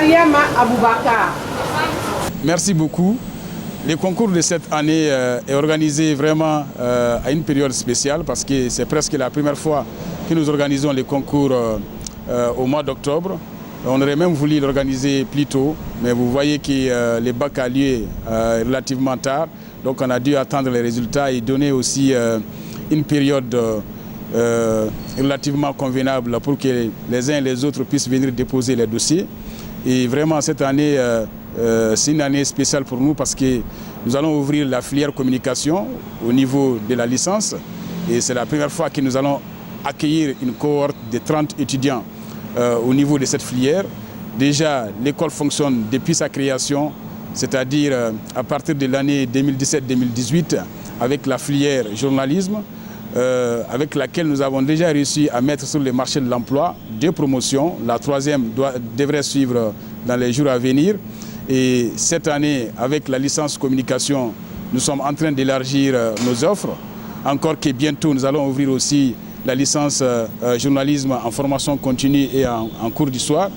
Mariama Aboubakar. Merci beaucoup. Le concours de cette année est organisé vraiment à une période spéciale parce que c'est presque la première fois que nous organisons les concours au mois d'octobre. On aurait même voulu l'organiser plus tôt, mais vous voyez que le bac a lieu relativement tard. Donc on a dû attendre les résultats et donner aussi une période relativement convenable pour que les uns et les autres puissent venir déposer les dossiers. Et vraiment cette année, c'est une année spéciale pour nous parce que nous allons ouvrir la filière communication au niveau de la licence. Et c'est la première fois que nous allons accueillir une cohorte de 30 étudiants au niveau de cette filière. Déjà, l'école fonctionne depuis sa création, c'est-à-dire à partir de l'année 2017-2018 avec la filière journalisme, avec laquelle nous avons déjà réussi à mettre sur le marché de l'emploi 2 promotions. La troisième devrait suivre dans les jours à venir. Et cette année, avec la licence communication, nous sommes en train d'élargir nos offres. Encore que bientôt, nous allons ouvrir aussi la licence journalisme en formation continue et en cours du soir.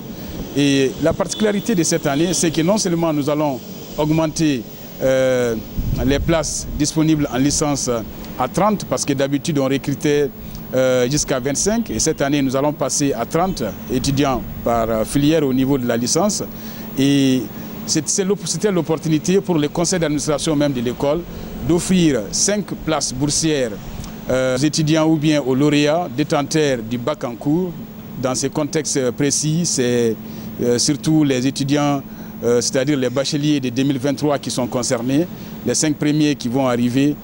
Et la particularité de cette année, c'est que non seulement nous allons augmenter les places disponibles en licence à 30, parce que d'habitude on recrutait jusqu'à 25, et cette année nous allons passer à 30 étudiants par filière au niveau de la licence. Et c'était l'opportunité pour le conseil d'administration même de l'école d'offrir 5 places boursières aux étudiants ou bien aux lauréats détenteurs du bac en cours. Dans ces contextes précis, c'est surtout les étudiants, c'est-à-dire les bacheliers de 2023 qui sont concernés. Les 5 premiers qui vont arriver,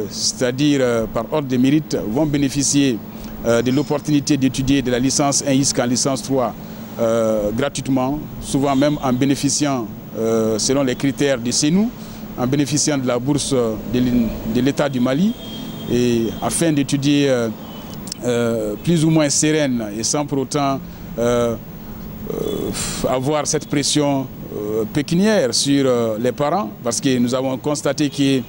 c'est-à-dire par ordre de mérite, vont bénéficier de l'opportunité d'étudier de la licence 1 jusqu'en licence 3 gratuitement, souvent même en bénéficiant, selon les critères de CENU, en bénéficiant de la bourse de l'État du Mali, et afin d'étudier plus ou moins sereine et sans pour autant avoir cette pression pécuniaire sur les parents, parce que nous avons constaté que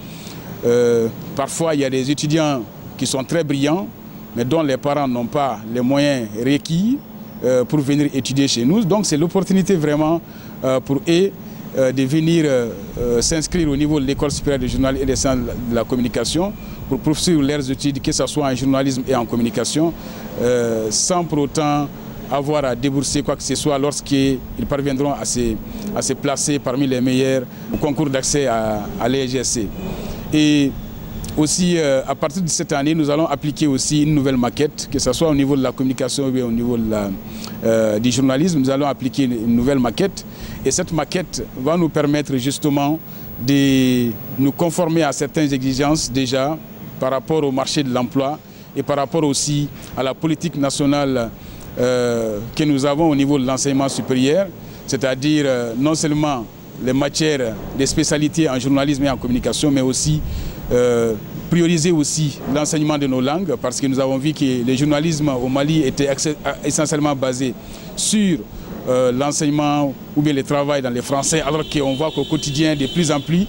parfois il y a des étudiants qui sont très brillants, mais dont les parents n'ont pas les moyens requis pour venir étudier chez nous. Donc c'est l'opportunité vraiment pour eux de venir s'inscrire au niveau de l'école supérieure de journalisme et des sciences de la communication pour poursuivre leurs études, que ce soit en journalisme et en communication, sans pour autant avoir à débourser quoi que ce soit lorsqu'ils parviendront à se placer parmi les meilleurs au concours d'accès à l'EGSC. Et aussi, à partir de cette année, nous allons appliquer aussi une nouvelle maquette, que ce soit au niveau de la communication ou bien au niveau du journalisme. Nous allons appliquer une nouvelle maquette. Et cette maquette va nous permettre justement de nous conformer à certaines exigences déjà par rapport au marché de l'emploi et par rapport aussi à la politique nationale que nous avons au niveau de l'enseignement supérieur, c'est-à-dire non seulement les matières des spécialités en journalisme et en communication, mais aussi prioriser aussi l'enseignement de nos langues, parce que nous avons vu que le journalisme au Mali était essentiellement basé sur l'enseignement ou bien le travail dans les français, alors qu'on voit qu'au quotidien, de plus en plus,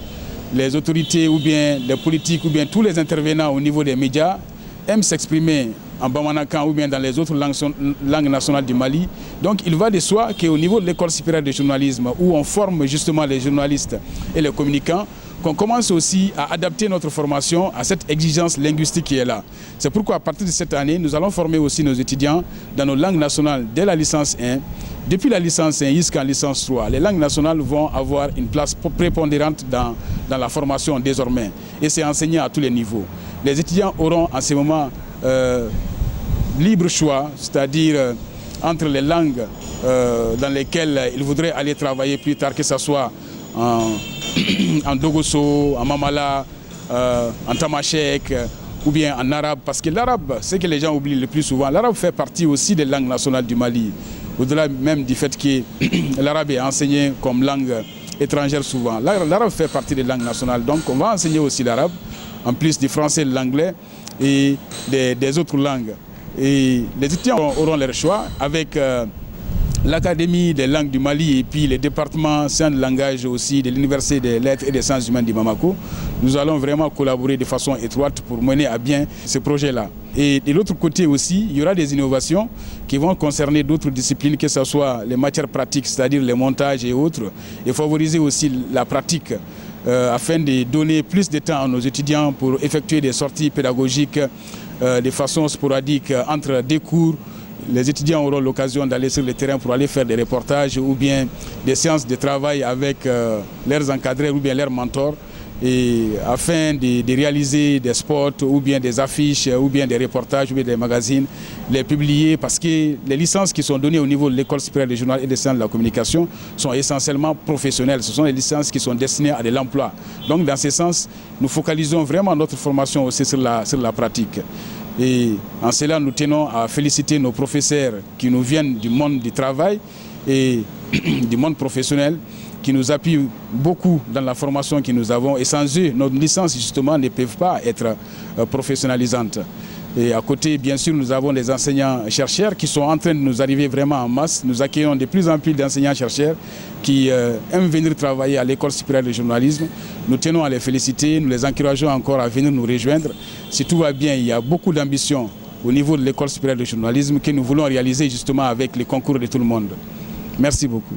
les autorités ou bien les politiques ou bien tous les intervenants au niveau des médias aiment s'exprimer en bamanakan ou bien dans les autres langues nationales du Mali. Donc il va de soi qu'au niveau de l'école supérieure de journalisme, où on forme justement les journalistes et les communicants, qu'on commence aussi à adapter notre formation à cette exigence linguistique qui est là. C'est pourquoi à partir de cette année, nous allons former aussi nos étudiants dans nos langues nationales dès la licence 1. Depuis la licence 1 jusqu'en licence 3, les langues nationales vont avoir une place prépondérante dans la formation désormais. Et c'est enseigné à tous les niveaux. Les étudiants auront en ce moment libre choix, c'est-à-dire entre les langues dans lesquelles ils voudraient aller travailler plus tard, que ce soit en Dogoso, en Mamala, en Tamashek ou bien en arabe. Parce que l'arabe, c'est que les gens oublient le plus souvent, l'arabe fait partie aussi des langues nationales du Mali. Au-delà même du fait que l'arabe est enseigné comme langue étrangère souvent. L'arabe fait partie des langues nationales, donc on va enseigner aussi l'arabe, en plus du français, de l'anglais et des autres langues. Et les étudiants auront leur choix avec l'Académie des langues du Mali et puis les départements sciences de langage aussi de l'Université des lettres et des sciences humaines de Bamako, nous allons vraiment collaborer de façon étroite pour mener à bien ce projet-là. Et de l'autre côté aussi, il y aura des innovations qui vont concerner d'autres disciplines, que ce soit les matières pratiques, c'est-à-dire les montages et autres, et favoriser aussi la pratique afin de donner plus de temps à nos étudiants pour effectuer des sorties pédagogiques de façon sporadique entre des cours. Les étudiants auront l'occasion d'aller sur le terrain pour aller faire des reportages ou bien des séances de travail avec leurs encadrés ou bien leurs mentors, et afin de réaliser des spots ou bien des affiches ou bien des reportages ou bien des magazines, les publier, parce que les licences qui sont données au niveau de l'École supérieure des journalistes et des sciences de la communication sont essentiellement professionnelles. Ce sont des licences qui sont destinées à de l'emploi. Donc dans ce sens, nous focalisons vraiment notre formation aussi sur la pratique. Et en cela, nous tenons à féliciter nos professeurs qui nous viennent du monde du travail et du monde professionnel, qui nous appuient beaucoup dans la formation que nous avons. Et sans eux, nos licences justement ne peuvent pas être professionnalisantes. Et à côté, bien sûr, nous avons des enseignants-chercheurs qui sont en train de nous arriver vraiment en masse. Nous accueillons de plus en plus d'enseignants-chercheurs qui aiment venir travailler à l'École supérieure de journalisme. Nous tenons à les féliciter, nous les encourageons encore à venir nous rejoindre. Si tout va bien, il y a beaucoup d'ambition au niveau de l'École supérieure de journalisme que nous voulons réaliser justement avec les concours de tout le monde. Merci beaucoup.